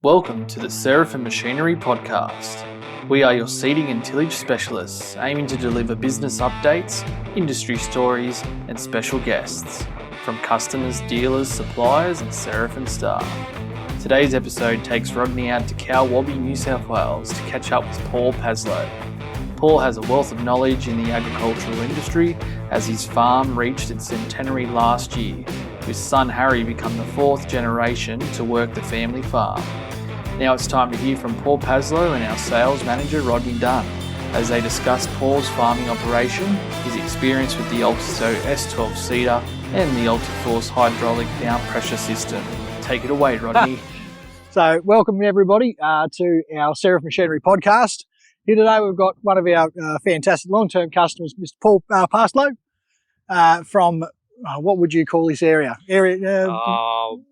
Welcome to the Serafin Machinery Podcast. We are your seeding and tillage specialists, aiming to deliver business updates, industry stories, and special guests from customers, dealers, suppliers, and Serafin staff. Today's episode takes Rodney out to Cowabbie, New South Wales to catch up with Paul Passlow. Paul has a wealth of knowledge in the agricultural industry as his farm reached its centenary last year, with son Harry become the fourth generation to work the family farm. Now it's time to hear from Paul Passlow and our sales manager Rodney Dunn as they discuss Paul's farming operation, his experience with the Ultisow S12 seeder and the Ultiforce hydraulic down pressure system. Take it away, Rodney. So welcome everybody to our Serafin Machinery Podcast. Here today we've got one of our fantastic long-term customers, Mr. Paul Passlow, from what would you call this area? Cowabbie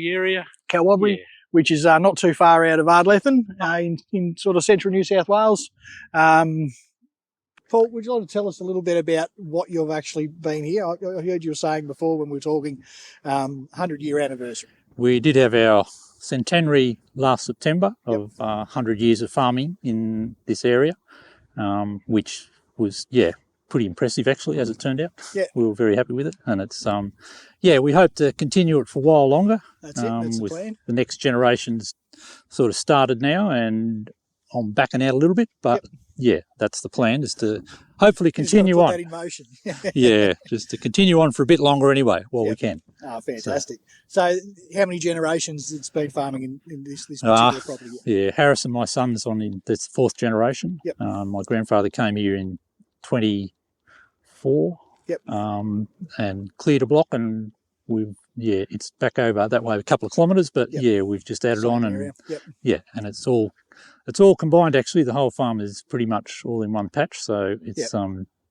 area. Cowabbie, yeah. Which is not too far out of Ardlethan, in sort of central New South Wales. Paul, would you like to tell us a little bit about what you've actually been here? I heard you were saying before when we were talking 100-year anniversary. We did have our centenary last September of 100 years of farming in this area, which was, pretty impressive actually, as it turned out. Yeah. We were very happy with it, and it's, we hope to continue it for a while longer. That's it, that's the plan. The next generation's sort of started now, and I'm backing out a little bit, but that's the plan, is to hopefully continue on. That in motion. Just to continue on for a bit longer anyway, while we can. Oh, fantastic. So how many generations it's been farming in this particular property? Yeah, Harrison, my son's on in the fourth generation. Yep. My grandfather came here in 24 and cleared a block, and it's back over that way a couple of kilometres, but we've just added on, and and it's all combined actually. The whole farm is pretty much all in one patch, so it's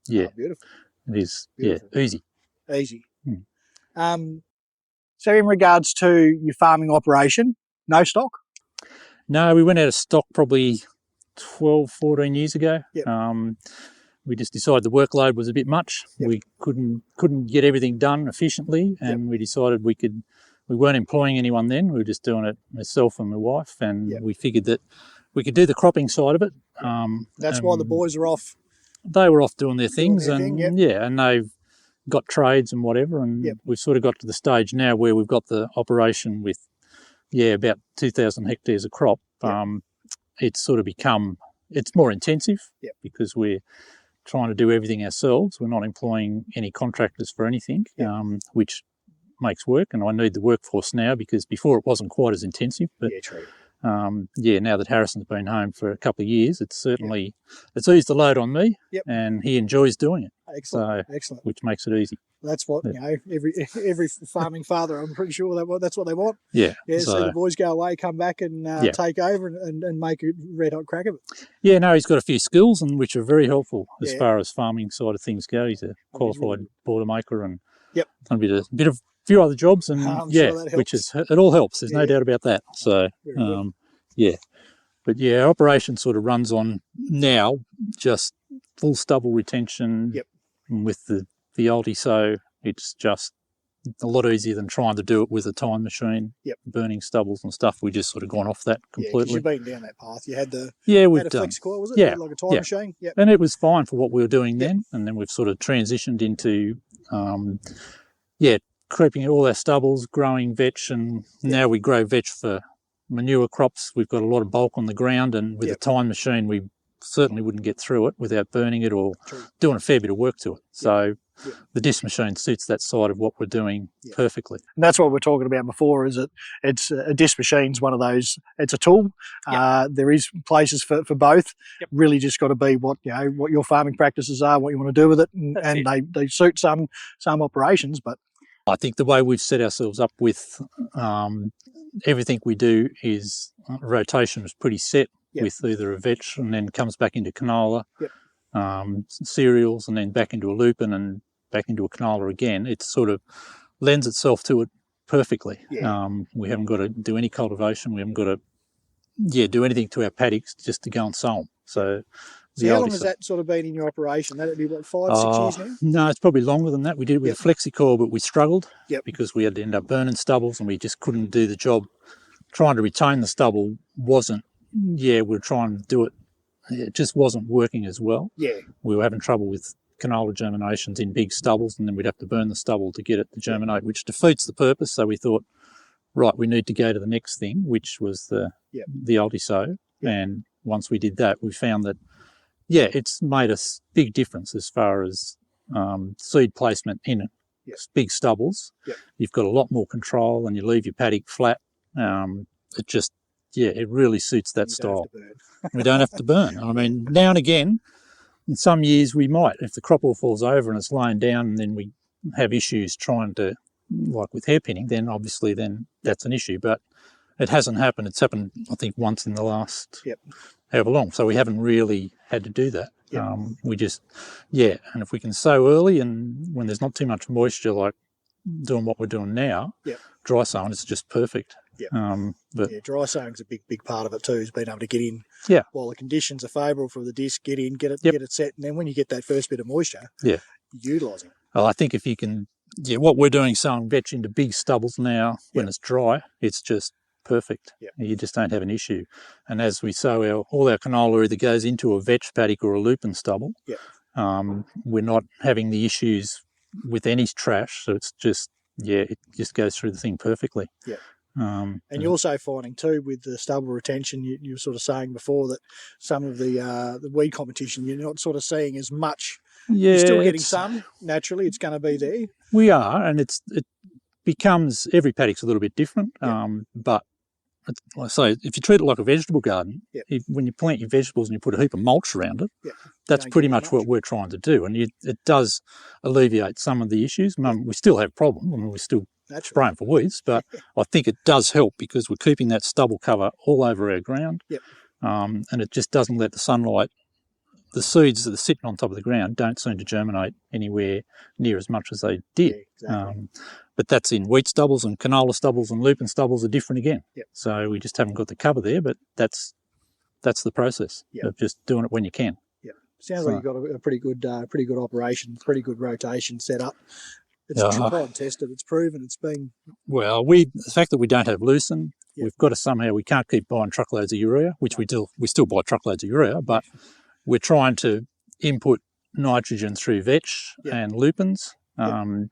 beautiful. It is beautiful. Easy. So in regards to your farming operation, no stock? No, we went out of stock probably 12, 14 years ago. We just decided the workload was a bit much. We couldn't get everything done efficiently, and we decided we weren't employing anyone then. We were just doing it myself and my wife, and we figured that we could do the cropping side of it. That's why the boys are off. They were off doing their things, and they've got trades and whatever, and we've sort of got to the stage now where we've got the operation with about 2,000 hectares of crop. It's sort of become, it's more intensive because we're trying to do everything ourselves. We're not employing any contractors for anything, which makes work, and I need the workforce now because before it wasn't quite as intensive. But true. Now that Harrison's been home for a couple of years, it's certainly it's eased the load on me, and he enjoys doing it. Excellent. Which makes it easy. That's what every farming father, I'm pretty sure that's what they want. So the boys go away, come back, and take over and make a red hot crack of it. He's got a few skills, and which are very helpful as far as farming side of things go. He's a qualified border maker, and done a bit of few other jobs, and which is, it all helps. There's no doubt about that. So but our operation sort of runs on now just full stubble retention. And with the Ultisow, it's just a lot easier than trying to do it with a time machine, burning stubbles and stuff. We just sort of gone off that completely. You've been down that path. You had the we've had a done. flex coil, was it? Like a time machine. And it was fine for what we were doing then. And then we've sort of transitioned into creeping all our stubbles, growing vetch, and now we grow vetch for manure crops. We've got a lot of bulk on the ground, and with a time machine we certainly wouldn't get through it without burning it or doing a fair bit of work to it. So the disc machine suits that side of what we're doing perfectly. And that's what we're talking about before, is it's a disc machine's one of those, it's a tool. There is places for both. Really just got to be what your farming practices are, what you want to do with it, and they suit some operations. But I think the way we've set ourselves up with everything we do is rotation is pretty set with either a vetch and then comes back into canola, cereals, and then back into a lupin and back into a canola again. It sort of lends itself to it perfectly. We haven't got to do any cultivation. We haven't got to do anything to our paddocks just to go and sow them. So how long has that sort of been in your operation? That'd be what, 5, 6 years now? No, it's probably longer than that. We did it with a flexi coil, but we struggled because we had to end up burning stubbles, and we just couldn't do the job trying to retain the stubble wasn't, we're trying to do it. It just wasn't working as well. Yeah. We were having trouble with canola germinations in big stubbles, and then we'd have to burn the stubble to get it to germinate, which defeats the purpose. So we thought, right, we need to go to the next thing, which was the Ultisow. And once we did that, we found that, it's made a big difference as far as seed placement in it. Big stubbles, you've got a lot more control, and you leave your paddock flat. It just, it really suits that style. We don't have to burn. I mean, now and again, in some years we might, if the crop all falls over and it's laying down, and then we have issues trying to, like with hairpinning, then obviously that's an issue. But it hasn't happened. It's happened, I think, once in the last however long. So we haven't really had to do that. We just, and if we can sow early and when there's not too much moisture, like doing what we're doing now, dry sowing is just perfect. Dry sowing's a big part of it too, is being able to get in while the conditions are favourable for the disc, get in, get it set, and then when you get that first bit of moisture, utilising it. Well, I think if you can, what we're doing, sowing vetch into big stubbles now, when it's dry, it's just perfect. You just don't have an issue. And as we sow all our canola either goes into a vetch paddock or a lupin stubble, we're not having the issues with any trash. So it's just, it just goes through the thing perfectly. And you're also finding too with the stubble retention, you were sort of saying before that some of the weed competition, you're not sort of seeing as much. You're still getting some, naturally, it's going to be there. We are, and it becomes, every paddock's a little bit different, but like I say, if you treat it like a vegetable garden, when you plant your vegetables and you put a heap of mulch around it, that's pretty much what we're trying to do. And it does alleviate some of the issues. We still have problems. I mean, we're still spraying for weeds, but I think it does help because we're keeping that stubble cover all over our ground. And it just doesn't let the sunlight, the seeds that are sitting on top of the ground don't seem to germinate anywhere near as much as they did. But that's in wheat stubbles, and canola stubbles and lupin stubbles are different again. So we just haven't got the cover there, but that's the process of just doing it when you can. Sounds like you've got a pretty good operation, pretty good rotation set up. It's tried and tested. It's proven. It's been. Well, the fact that we don't have lucerne, we've got to we can't keep buying truckloads of urea, which we do. We still buy truckloads of urea, but we're trying to input nitrogen through vetch and lupins, and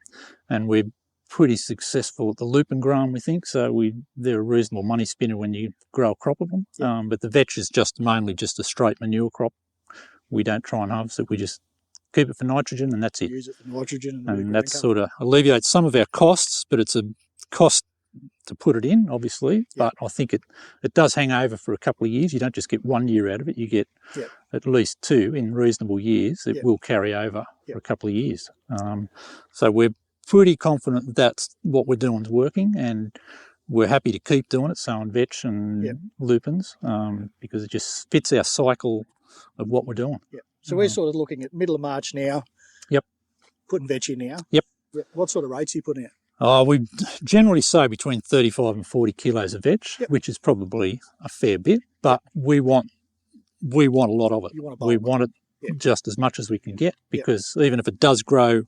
we're pretty successful at the lupin growing, we think. So they're a reasonable money spinner when you grow a crop of them. But the vetch is mainly just a straight manure crop. We don't try and harvest it. We just keep it for nitrogen, and that's it. Use it for nitrogen, and that sort of alleviates some of our costs. But it's a cost to put it in, obviously. But I think it does hang over for a couple of years. You don't just get 1 year out of it. You get at least 2 in reasonable years. It will carry over for a couple of years. So we're pretty confident that that's what we're doing is working, and we're happy to keep doing it, sowing vetch and lupins, because it just fits our cycle of what we're doing. So we're sort of looking at middle of March now. Putting vetch in now. What sort of rates are you putting out? We generally sow between 35 and 40 kilos of vetch, which is probably a fair bit, but we want a lot of it. We want it just as much as we can get, because even if it does grow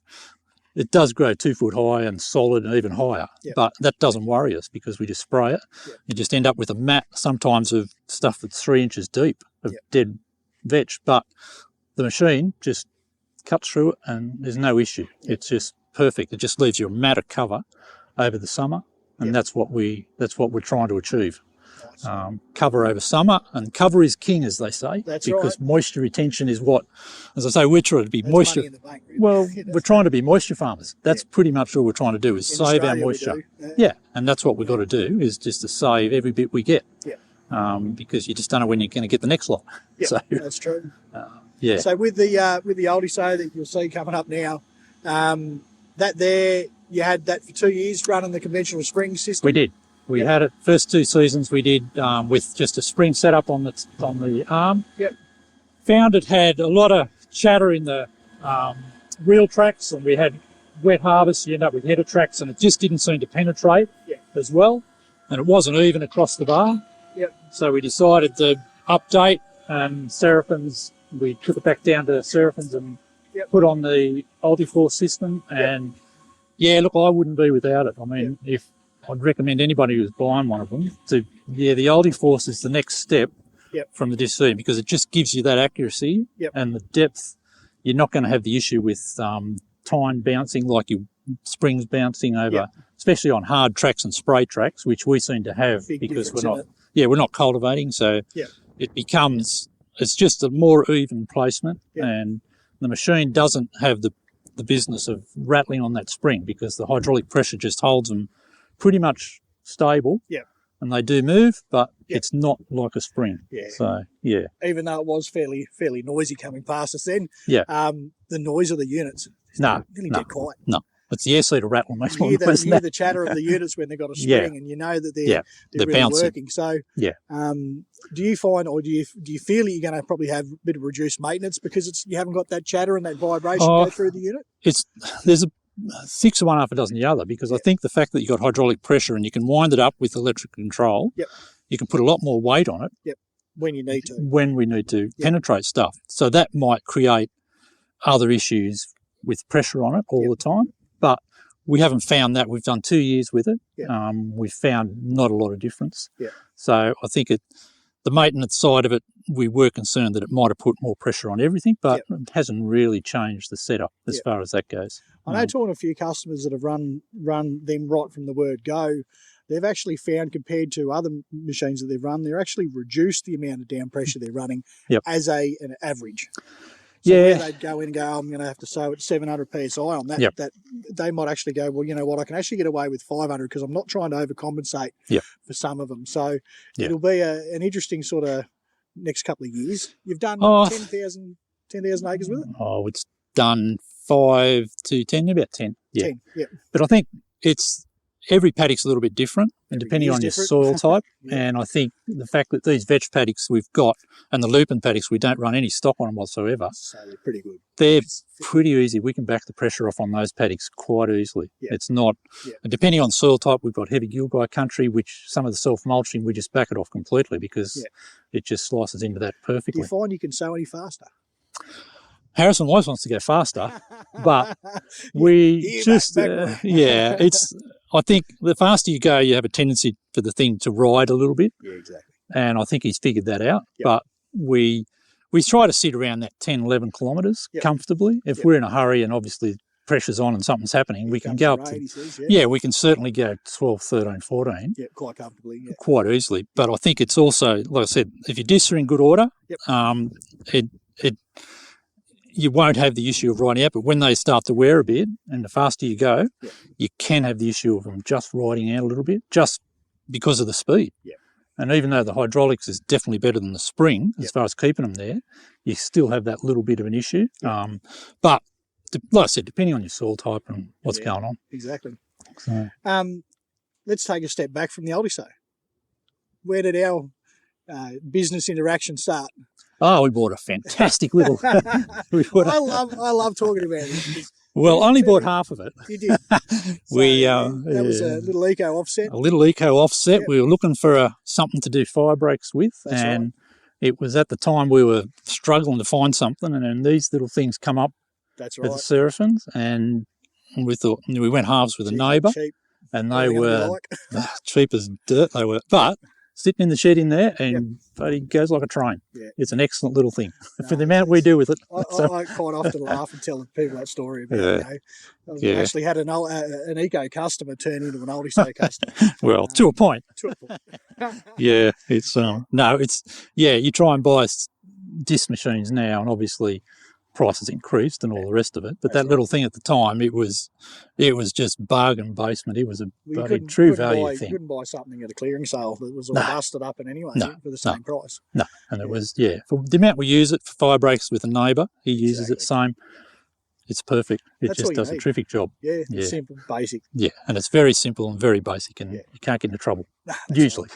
2 foot high and solid and even higher, but that doesn't worry us because we just spray it. You just end up with a mat sometimes of stuff that's 3 inches deep of dead vetch, but the machine just cuts through it and there's no issue. It's just perfect. It just leaves you a mat of cover over the summer, and that's what we're trying to achieve. Cover over summer, and cover is king, as they say, because moisture retention is what, as I say, we're trying to be moisture. Bank, really. Well, we're trying to be moisture farmers. That's pretty much all we're trying to do is save our moisture. And that's what we've got to do, is just to save every bit we get. Because you just don't know when you're going to get the next lot. So that's true. So with the Ultisow that you'll see coming up now, you had that for 2 years running the conventional spring system. We did. We had it first 2 seasons. We did with just a spring setup on the arm. Found it had a lot of chatter in the reel tracks, and we had wet harvest. You end up with header tracks, and it just didn't seem to penetrate as well, and it wasn't even across the bar. So we decided to update, and Serafin's. We took it back down to Serafin's and put on the Ultiforce system, and look, I wouldn't be without it. I mean, if I'd recommend anybody who's buying one of them to, the Ultiforce is the next step from the disc feeding, because it just gives you that accuracy and the depth. You're not going to have the issue with tine bouncing, like your springs bouncing over, especially on hard tracks and spray tracks, which we seem to have because we're not cultivating. So it becomes, it's just a more even placement, and the machine doesn't have the business of rattling on that spring because the hydraulic pressure just holds them pretty much stable. And they do move, but it's not like a spring. So, Even though it was fairly noisy coming past us then, the noise of the units is really dead quiet. No, it's the air seater rattling. You hear the chatter of the units when they've got a spring, and you know that they're really bouncing. Working. So, do you find, or do you feel that you're going to probably have a bit of reduced maintenance because you haven't got that chatter and that vibration go through the unit? There's a 6 of one, half a dozen the other, because I think the fact that you've got hydraulic pressure and you can wind it up with electric control, you can put a lot more weight on it when you need to. When we need to penetrate stuff. So that might create other issues with pressure on it all the time. But we haven't found that. We've done 2 years with it. We've found not a lot of difference. So I think the maintenance side of it, we were concerned that it might have put more pressure on everything, but it hasn't really changed the setup as far as that goes. I know talking to a few customers that have run them right from the word go, they've actually found, compared to other machines that they've run, they're actually reduced the amount of down pressure they're running as an average. So where they'd go in and go, I'm going to have to sew at 700 PSI on that, that they might actually go, well, you know what, I can actually get away with 500 because I'm not trying to overcompensate for some of them. So it'll be an interesting sort of next couple of years. You've done 10,000 acres with it? Oh, it's done 5 to 10, about 10. 10, But I think every paddock's a little bit different, and depending on your soil type. And I think the fact that these vetch paddocks we've got and the lupin paddocks, we don't run any stock on them whatsoever. So they're pretty good. They're pretty easy. We can back the pressure off on those paddocks quite easily. It's not, depending on soil type, we've got heavy gilgai country, which some of the self-mulching, we just back it off completely because it just slices into that perfectly. Do you find you can sow any faster? Harrison always wants to go faster, but we just, it's, I think the faster you go, you have a tendency for the thing to ride a little bit. Yeah, exactly. And I think he's figured that out. But we try to sit around that 10, 11 kilometres comfortably. If we're in a hurry and obviously pressure's on and something's happening, we can go up to, we can certainly go 12, 13, 14. Yeah, quite comfortably. Yeah. Quite easily. But I think it's also, like I said, if your discs are in good order, you won't have the issue of riding out, but when they start to wear a bit, and the faster you go, you can have the issue of them just riding out a little bit, just because of the speed. And even though the hydraulics is definitely better than the spring, as far as keeping them there, you still have that little bit of an issue. But like I said, depending on your soil type and what's going on. Exactly. So. Let's take a step back from the Ultisow. Where did our business interaction start? Oh, we bought a fantastic little... I love talking about this. Well, only bought half of it. You did. So that was a little eco offset. A little eco offset. We were looking for something to do fire breaks with. It was at the time we were struggling to find something, and then these little things come up with the Serafins, and we thought, we went halves with a neighbour, and they were cheap as dirt. They were, but sitting in the shed in there, and buddy goes like a train. It's an excellent little thing for the amount we do with it. I quite often laugh and tell people that story about I actually had an eco customer turn into an Ultisow customer. Well, to a point. It's you try and buy disc machines now, and obviously prices increased and all the rest of it. But that little thing at the time, it was just bargain basement. It was a true value thing. You couldn't buy something at a clearing sale that was all busted up and anyway for the same price. No, and it was, for the amount we use it for fire breaks with a neighbour, he uses it same. It's perfect. It just does a terrific job. It's simple, basic. Yeah, and it's very simple and very basic, and you can't get into trouble. Usually.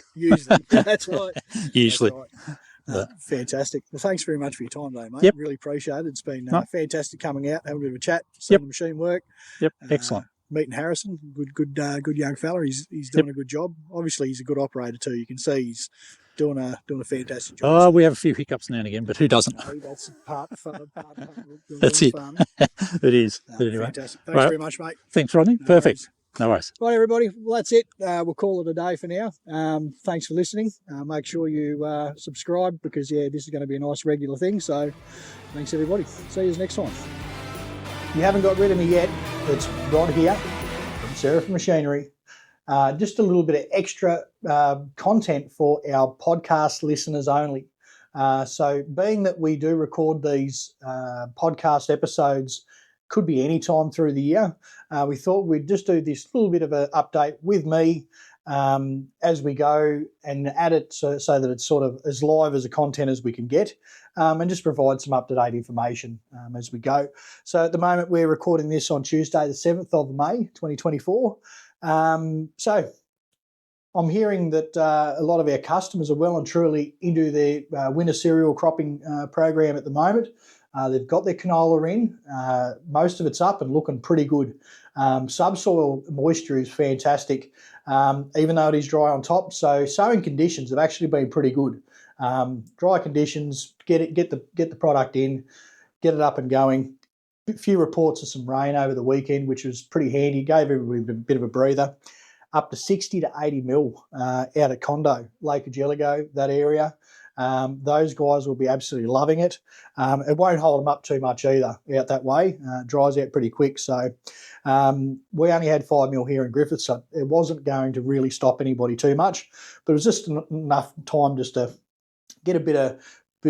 That's right. Usually. That's right. Fantastic. Well, thanks very much for your time today, mate. Really appreciate it. It's been fantastic coming out, having a bit of a chat, seeing the machine work. Excellent. Meeting Harrison, good young fella. He's doing a good job. Obviously, he's a good operator too. You can see he's doing a fantastic job. Oh, we have a few hiccups now and again, but who doesn't? No, that's part of that's it. It is. Anyway. Fantastic. Thanks very much, mate. Thanks, Rodney. Perfect. No worries. Right, everybody. Well, that's it. We'll call it a day for now. Thanks for listening. Make sure you subscribe because, this is going to be a nice regular thing. So thanks, everybody. See you next time. If you haven't got rid of me yet, it's Rod here from Serafin Machinery. Just a little bit of extra content for our podcast listeners only. So being that we do record these podcast episodes, could be any time through the year, we thought we'd just do this little bit of an update with me as we go and add it so that it's sort of as live as a content as we can get, and just provide some up-to-date information as we go. So at the moment we're recording this on Tuesday the 7th of May 2024. So I'm hearing that a lot of our customers are well and truly into their winter cereal cropping program at the moment. They've got their canola in. Most of it's up and looking pretty good. Subsoil moisture is fantastic, even though it is dry on top. So sowing conditions have actually been pretty good. Dry conditions, get the product in, get it up and going. A few reports of some rain over the weekend, which was pretty handy. Gave everybody a bit of a breather. Up to 60 to 80 mil out at Condo, Lake of Jelligo, that area. Those guys will be absolutely loving it. It won't hold them up too much either out that way. It dries out pretty quick. So we only had 5 mil here in Griffith, so it wasn't going to really stop anybody too much. But it was just enough time just to get a bit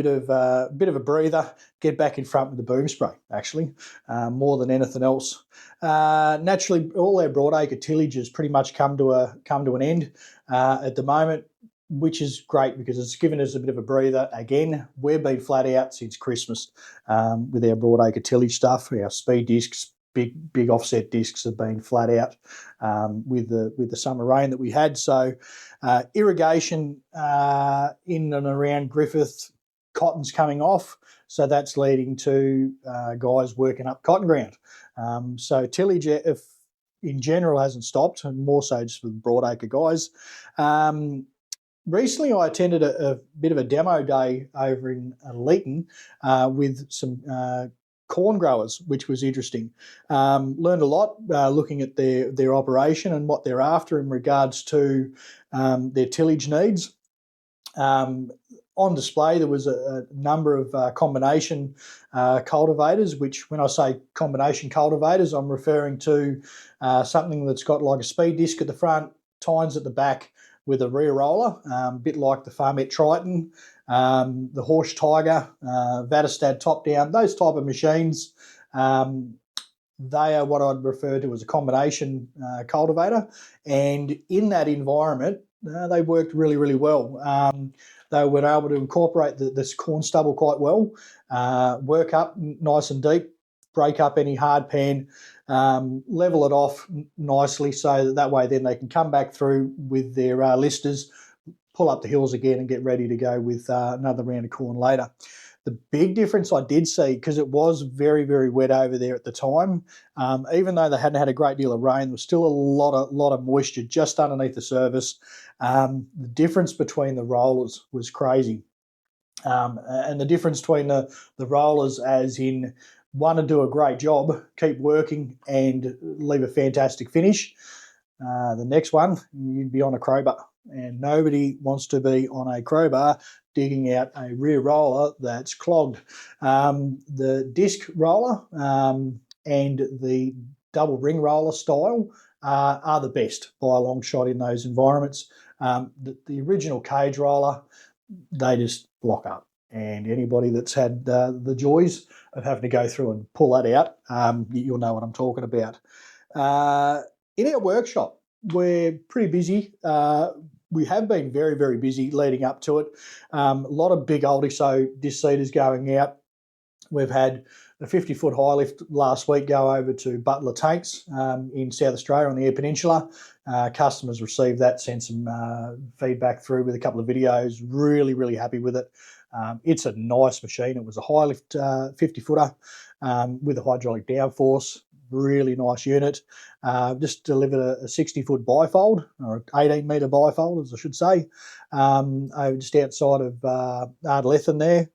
of a breather, get back in front with the boom spray, actually, more than anything else. Naturally, all our broadacre tillage has pretty much come to an end at the moment, which is great because it's given us a bit of a breather. Again, we've been flat out since Christmas with our broadacre tillage stuff. Our speed discs, big offset discs have been flat out with the summer rain that we had. So irrigation in and around Griffith, cotton's coming off, so that's leading to guys working up cotton ground. So tillage, if in general, hasn't stopped, and more so just for the broadacre guys. Recently, I attended a bit of a demo day over in Leeton with some corn growers, which was interesting. Learned a lot looking at their operation and what they're after in regards to their tillage needs. On display, there was a number of combination cultivators, which when I say combination cultivators, I'm referring to something that's got like a speed disc at the front, tines at the back with a rear roller, a bit like the Farmet Triton, the Horsch Tiger, Vatistad top down, those type of machines. They are what I'd refer to as a combination cultivator. And in that environment, they worked really, really well. They were able to incorporate this corn stubble quite well, work up nice and deep, break up any hard pan, level it off nicely so that way then they can come back through with their listers, pull up the hills again and get ready to go with another round of corn later. The big difference I did see, because it was very, very wet over there at the time, even though they hadn't had a great deal of rain, there was still a lot of moisture just underneath the surface. The difference between the rollers was crazy. And the difference between the rollers as in one to do a great job, keep working and leave a fantastic finish. The next one, you'd be on a crowbar, and nobody wants to be on a crowbar digging out a rear roller that's clogged. The disc roller and the double ring roller style are the best by a long shot in those environments. The original cage roller, they just block up. And anybody that's had the joys of having to go through and pull that out, you'll know what I'm talking about. In our workshop, we're pretty busy. We have been very, very busy leading up to it. A lot of big Ultisow disc seeders going out. We've had the 50-foot high lift last week go over to Butler Tanks in South Australia on the Eyre Peninsula. Customers received that, sent some feedback through with a couple of videos. Really, really happy with it. It's a nice machine. It was a high lift 50-footer with a hydraulic downforce. Really nice unit. Just delivered a 60-foot bifold, or 18-metre bifold, as I should say, just outside of Ardlethan there,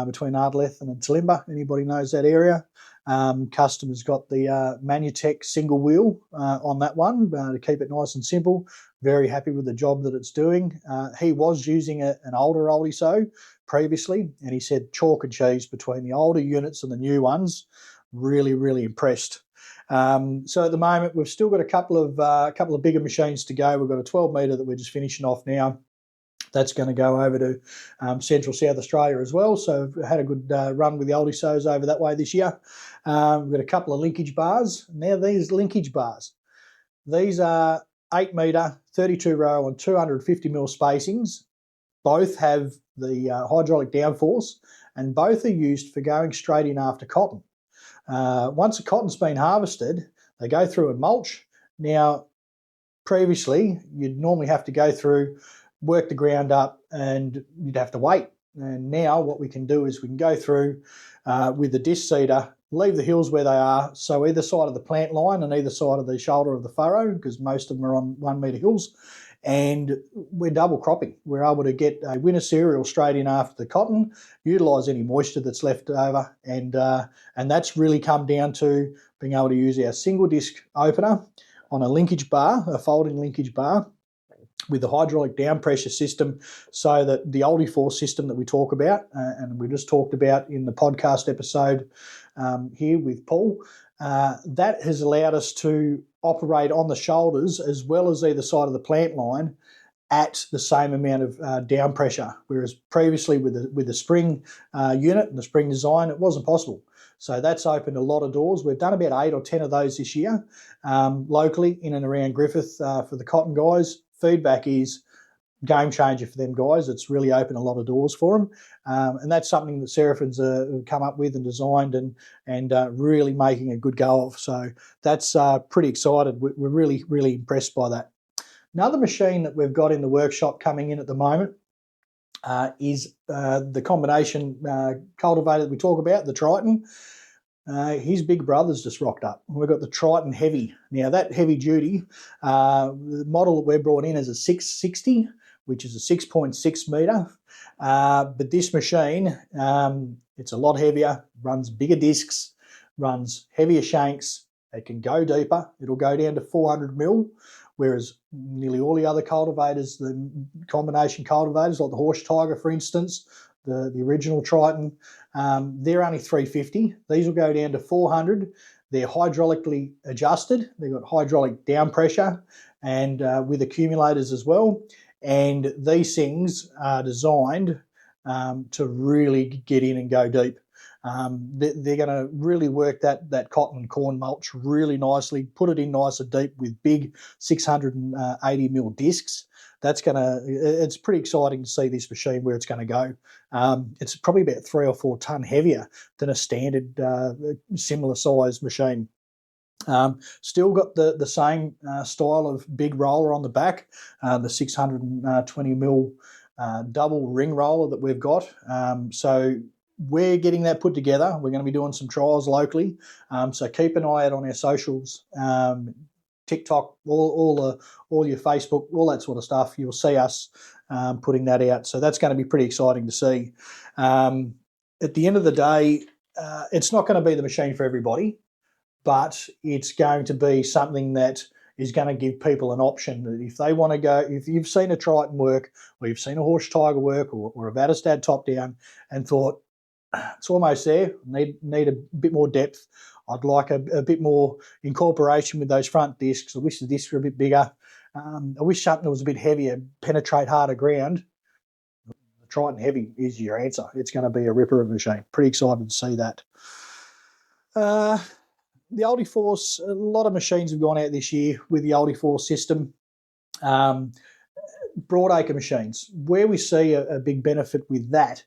between Ardlethan and Talimba. Anybody knows that area? Customers got the Manutech single wheel on that one to keep it nice and simple. Very happy with the job that it's doing. He was using an older Ultisow previously, and he said chalk and cheese between the older units and the new ones. Really, really impressed. So at the moment, we've still got a couple of bigger machines to go. We've got a 12 metre that we're just finishing off now. That's going to go over to Central South Australia as well. So we've had a good run with the Ultisows over that way this year. We've got a couple of linkage bars. Now these linkage bars, these are 8 metre, 32 row and 250 mil spacings. Both have the hydraulic downforce, and both are used for going straight in after cotton. Once the cotton's been harvested, they go through and mulch. Now, previously, you'd normally have to go through, work the ground up, and you'd have to wait. And now what we can do is we can go through with the disc seeder, leave the hills where they are, so either side of the plant line and either side of the shoulder of the furrow, because most of them are on 1 metre hills, and we're double cropping. We're able to get a winter cereal straight in after the cotton, utilise any moisture that's left over, and that's really come down to being able to use our single disc opener on a linkage bar, a folding linkage bar, with the hydraulic down pressure system, so that the Ultiforce system that we talk about, and we just talked about in the podcast episode here with Paul, that has allowed us to operate on the shoulders as well as either side of the plant line at the same amount of down pressure, whereas previously with the spring unit and the spring design, it wasn't possible. So that's opened a lot of doors. We've done about 8 or 10 of those this year locally in and around Griffith for the cotton guys. Feedback is game changer for them guys. It's really opened a lot of doors for them, and that's something that Serafin's come up with and designed and really making a good go of. So that's pretty excited. We're really, really impressed by that. Another machine that we've got in the workshop coming in at the moment is the combination cultivator that we talk about, the Triton. His big brother's just rocked up. We've got the Triton Heavy. Now that heavy duty, the model that we're brought in is a 660, which is a 6.6 metre. But this machine, it's a lot heavier, runs bigger discs, runs heavier shanks. It can go deeper. It'll go down to 400 mil, whereas nearly all the other cultivators, the combination cultivators like the Horse Tiger, for instance, the original Triton, they're only 350. These will go down to 400. They're hydraulically adjusted. They've got hydraulic down pressure and with accumulators as well. And these things are designed to really get in and go deep. They're going to really work that cotton and corn mulch really nicely, put it in nice and deep with big 680 mil discs. It's pretty exciting to see this machine where it's going to go. It's probably about 3 or 4 tonne heavier than a standard similar size machine. Still got the same style of big roller on the back, the 620 mil double ring roller that we've got. So we're getting that put together. We're going to be doing some trials locally. So keep an eye out on our socials. TikTok, all your Facebook, all that sort of stuff. You'll see us putting that out. So that's going to be pretty exciting to see. At the end of the day, it's not going to be the machine for everybody, but it's going to be something that is going to give people an option that if they want to go, if you've seen a Triton work or you've seen a Horse Tiger work or a Vadistad top down and thought, it's almost there, need a bit more depth, I'd like a bit more incorporation with those front discs. I wish the discs were a bit bigger. I wish something was a bit heavier, penetrate harder ground. The Triton Heavy is your answer. It's going to be a ripper of a machine. Pretty excited to see that. The Ultiforce, a lot of machines have gone out this year with the Ultiforce system. Broadacre machines. Where we see a big benefit with that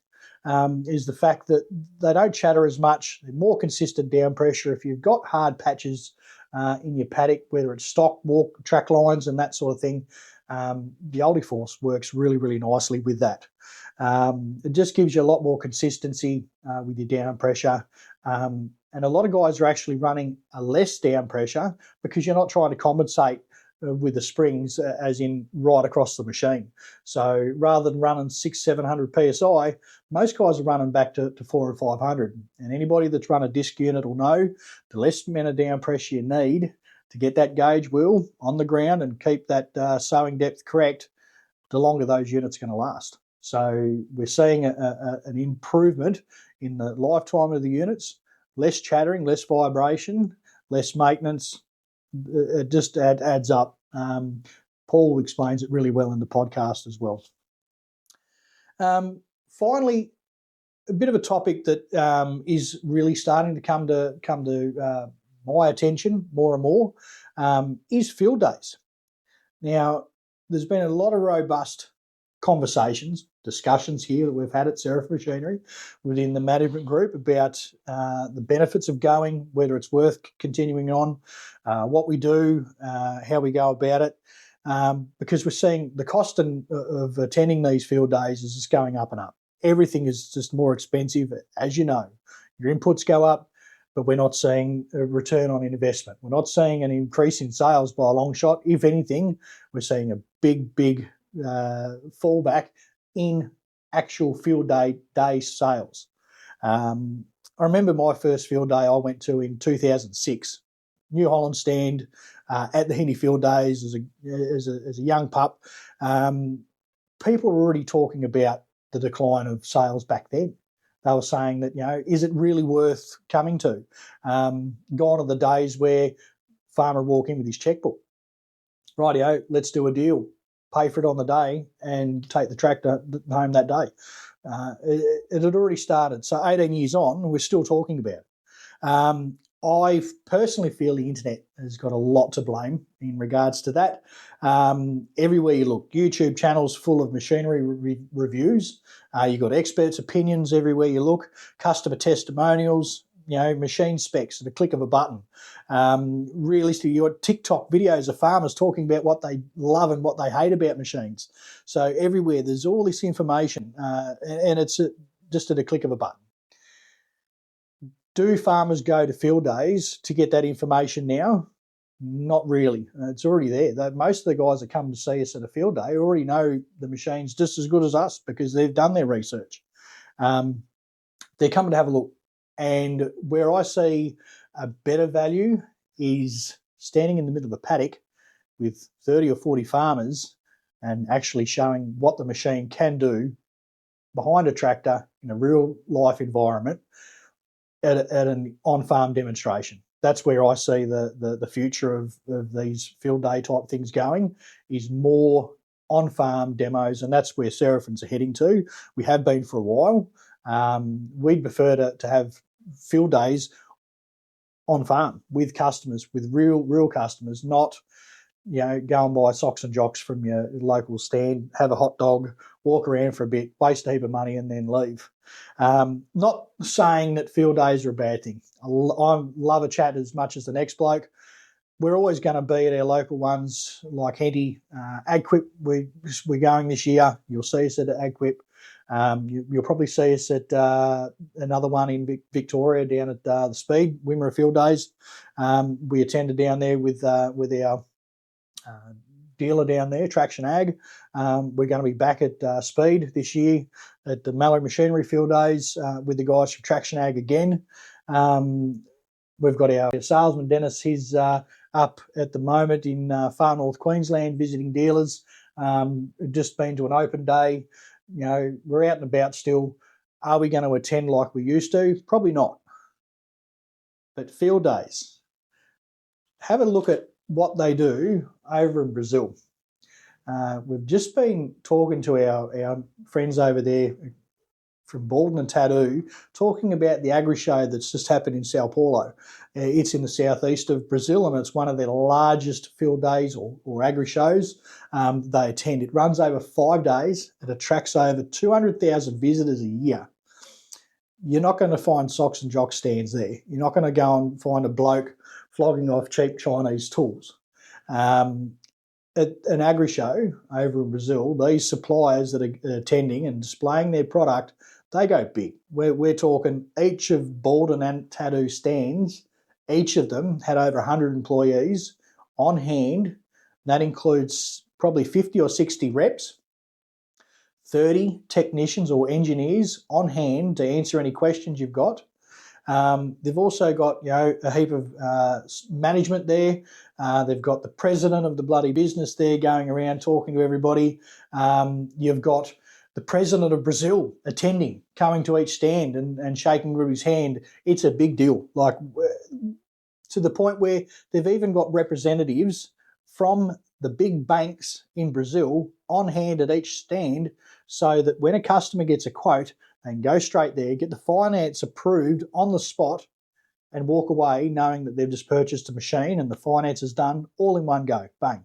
is the fact that they don't chatter as much. They're more consistent down pressure. If you've got hard patches in your paddock, whether it's stock, walk, track lines and that sort of thing, the Ultiforce works really, really nicely with that. It just gives you a lot more consistency with your down pressure. And a lot of guys are actually running a less down pressure because you're not trying to compensate with the springs, as in right across the machine. So rather than running 600-700 psi, most guys are running back to 400 or 500. And anybody that's run a disc unit will know the less amount of down pressure you need to get that gauge wheel on the ground and keep that sewing depth correct, the longer those units are going to last. So we're seeing an improvement in the lifetime of the units, less chattering, less vibration, less maintenance. It just adds up. Paul explains it really well in the podcast as well. Finally, a bit of a topic that is really starting to come to my attention more and more is field days. Now, there's been a lot of robust conversations, discussions here that we've had at Serafin Machinery within the management group about the benefits of going, whether it's worth continuing on, what we do, how we go about it, because we're seeing the cost of attending these field days is just going up and up. Everything is just more expensive, as you know. Your inputs go up, but we're not seeing a return on investment. We're not seeing an increase in sales by a long shot. If anything, we're seeing a big fallback in actual field day sales. I remember my first field day I went to in 2006, New Holland stand at the Hindi Field Days as a young pup. People were already talking about the decline of sales back then. They were saying that, is it really worth coming to? Gone are the days where farmer would walk in with his checkbook. Rightio, let's do a deal. Pay for it on the day and take the tractor home that day. It had already started. So 18 years on, we're still talking about it. I personally feel the internet has got a lot to blame in regards to that. Everywhere you look, YouTube channels full of machinery reviews. You've got experts' opinions everywhere you look, customer testimonials, machine specs at the click of a button. Realistically, you got TikTok videos of farmers talking about what they love and what they hate about machines. So everywhere there's all this information, and it's just at a click of a button. Do farmers go to field days to get that information now? Not really. It's already there. Most of the guys that come to see us at a field day already know the machine's just as good as us because they've done their research. They're coming to have a look. And where I see a better value is standing in the middle of a paddock with 30 or 40 farmers and actually showing what the machine can do behind a tractor in a real life environment at an on-farm demonstration. That's where I see the future of these field day type things going, is more on-farm demos, and that's where Serafins are heading to. We have been for a while. We'd prefer to have field days on farm with customers, with real customers, not go and buy socks and jocks from your local stand, have a hot dog, walk around for a bit, waste a heap of money and then leave. Not saying that field days are a bad thing. I love a chat as much as the next bloke. We're always going to be at our local ones like Henty, AgQuip. We're going this year. You'll see us at AgQuip. You'll probably see us at another one in Victoria down at the Speed, Wimmera Field Days. We attended down there with our dealer down there, Traction Ag. We're going to be back at Speed this year at the Mallory Machinery Field Days with the guys from Traction Ag again. We've got our salesman, Dennis. He's up at the moment in far north Queensland visiting dealers. Just been to an open day. We're out and about still. Are we going to attend like we used to? Probably not. But field days, have a look at what they do over in Brazil. We've just been talking to our friends over there from Baldwin and Tattoo, talking about the agri show that's just happened in Sao Paulo. It's in the southeast of Brazil, and it's one of their largest field days or agri shows they attend. It runs over 5 days. It attracts over 200,000 visitors a year. You're not going to find socks and jock stands there. You're not going to go and find a bloke flogging off cheap Chinese tools. At an agri show over in Brazil, these suppliers that are attending and displaying their product, they go big. We're talking each of Baldwin and Tattoo stands, each of them had over 100 employees on hand That includes probably 50 or 60 reps, 30 technicians or engineers on hand to answer any questions you've got. They've also got, a heap of management there. They've got the president of the bloody business there going around talking to everybody. You've got the president of Brazil attending, coming to each stand and shaking everybody's hand. It's a big deal, like to the point where they've even got representatives from the big banks in Brazil on hand at each stand, so that when a customer gets a quote, they can go straight there, get the finance approved on the spot, and walk away knowing that they've just purchased a machine and the finance is done all in one go. Bang.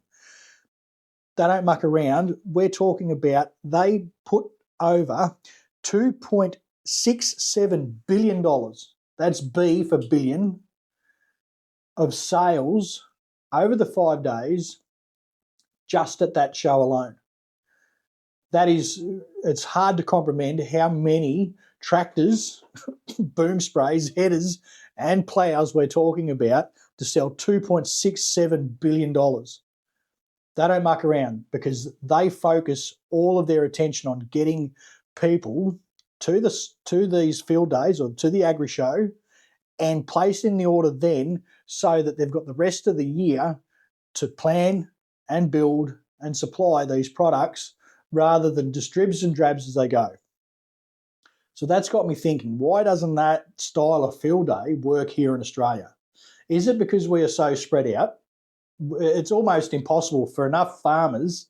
They don't muck around. We're talking about they put over $2.67 billion, that's B for billion, of sales over the 5 days just at that show alone. It's hard to comprehend how many tractors, boom sprays, headers and ploughs we're talking about to sell $2.67 billion. They don't muck around because they focus all of their attention on getting people to these field days or to the agri show and placing the order then, so that they've got the rest of the year to plan and build and supply these products, rather than just dribs and drabs as they go. So that's got me thinking, why doesn't that style of field day work here in Australia? Is it because we are so spread out? It's almost impossible for enough farmers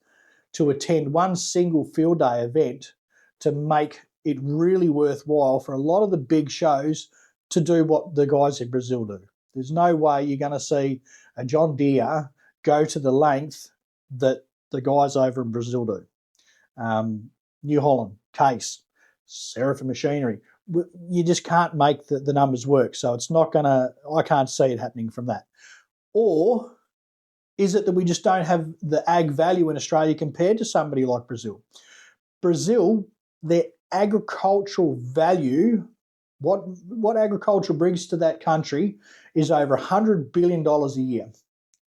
to attend one single field day event to make it really worthwhile for a lot of the big shows to do what the guys in Brazil do. There's no way you're going to see a John Deere go to the length that the guys over in Brazil do. New Holland, Case, Serafin machinery. You just can't make the numbers work. So it's not going to, I can't see it happening from that. Or is it that we just don't have the ag value in Australia compared to somebody like Brazil? Brazil, their agricultural value, what agriculture brings to that country is over $100 billion a year.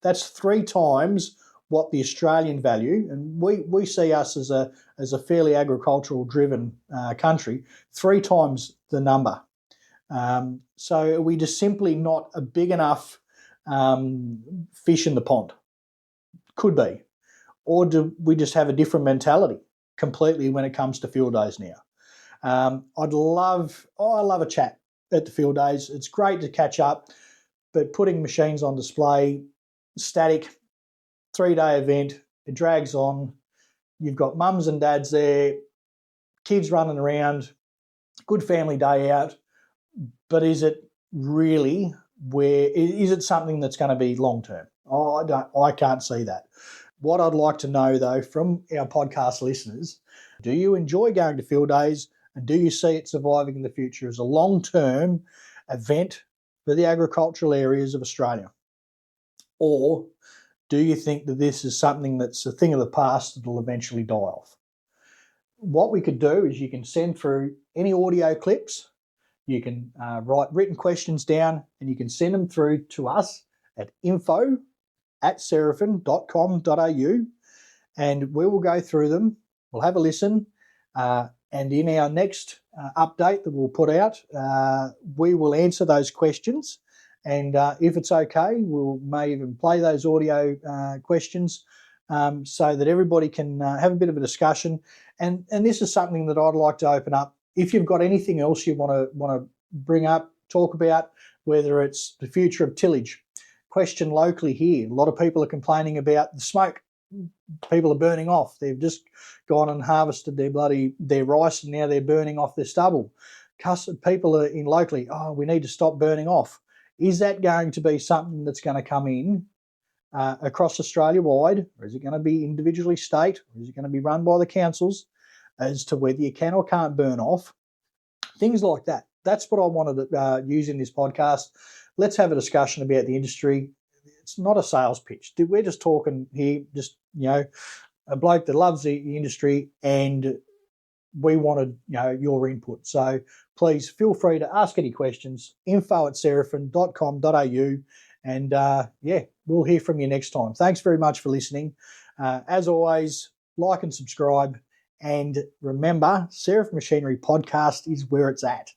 That's 3 times what the Australian value, and we see us as a fairly agricultural driven country, 3 times the number. So are we just simply not a big enough fish in the pond? Could be. Or do we just have a different mentality completely when it comes to field days now? I love a chat at the field days. It's great to catch up, but putting machines on display, static, 3-day event, it drags on. You've got mums and dads there, kids running around, good family day out. But is it really is it something that's going to be long term? I can't see that. What I'd like to know though from our podcast listeners, do you enjoy going to field days, and do you see it surviving in the future as a long-term event for the agricultural areas of Australia? Or do you think that this is something that's a thing of the past that will eventually die off? What we could do is you can send through any audio clips, you can write written questions down, and you can send them through to us at info@serafin.com.au, and we will go through them. We'll have a listen, and in our next update that we'll put out, we will answer those questions. And if it's okay, we may even play those audio questions so that everybody can have a bit of a discussion. And this is something that I'd like to open up. If you've got anything else you want to bring up, talk about, whether it's the future of tillage, question locally here. A lot of people are complaining about the smoke. People are burning off. They've just gone and harvested their rice, and now they're burning off their stubble. People are in locally, we need to stop burning off. Is that going to be something that's going to come in across Australia-wide, or is it going to be individually state, or is it going to be run by the councils as to whether you can or can't burn off? Things like that. That's what I wanted to use in this podcast. Let's have a discussion about the industry. It's not a sales pitch. We're just talking here, just, a bloke that loves the industry, and we wanted, your input. So please feel free to ask any questions, info@serafin.com.au, And we'll hear from you next time. Thanks very much for listening. As always, like and subscribe. And remember, Serafin Machinery Podcast is where it's at.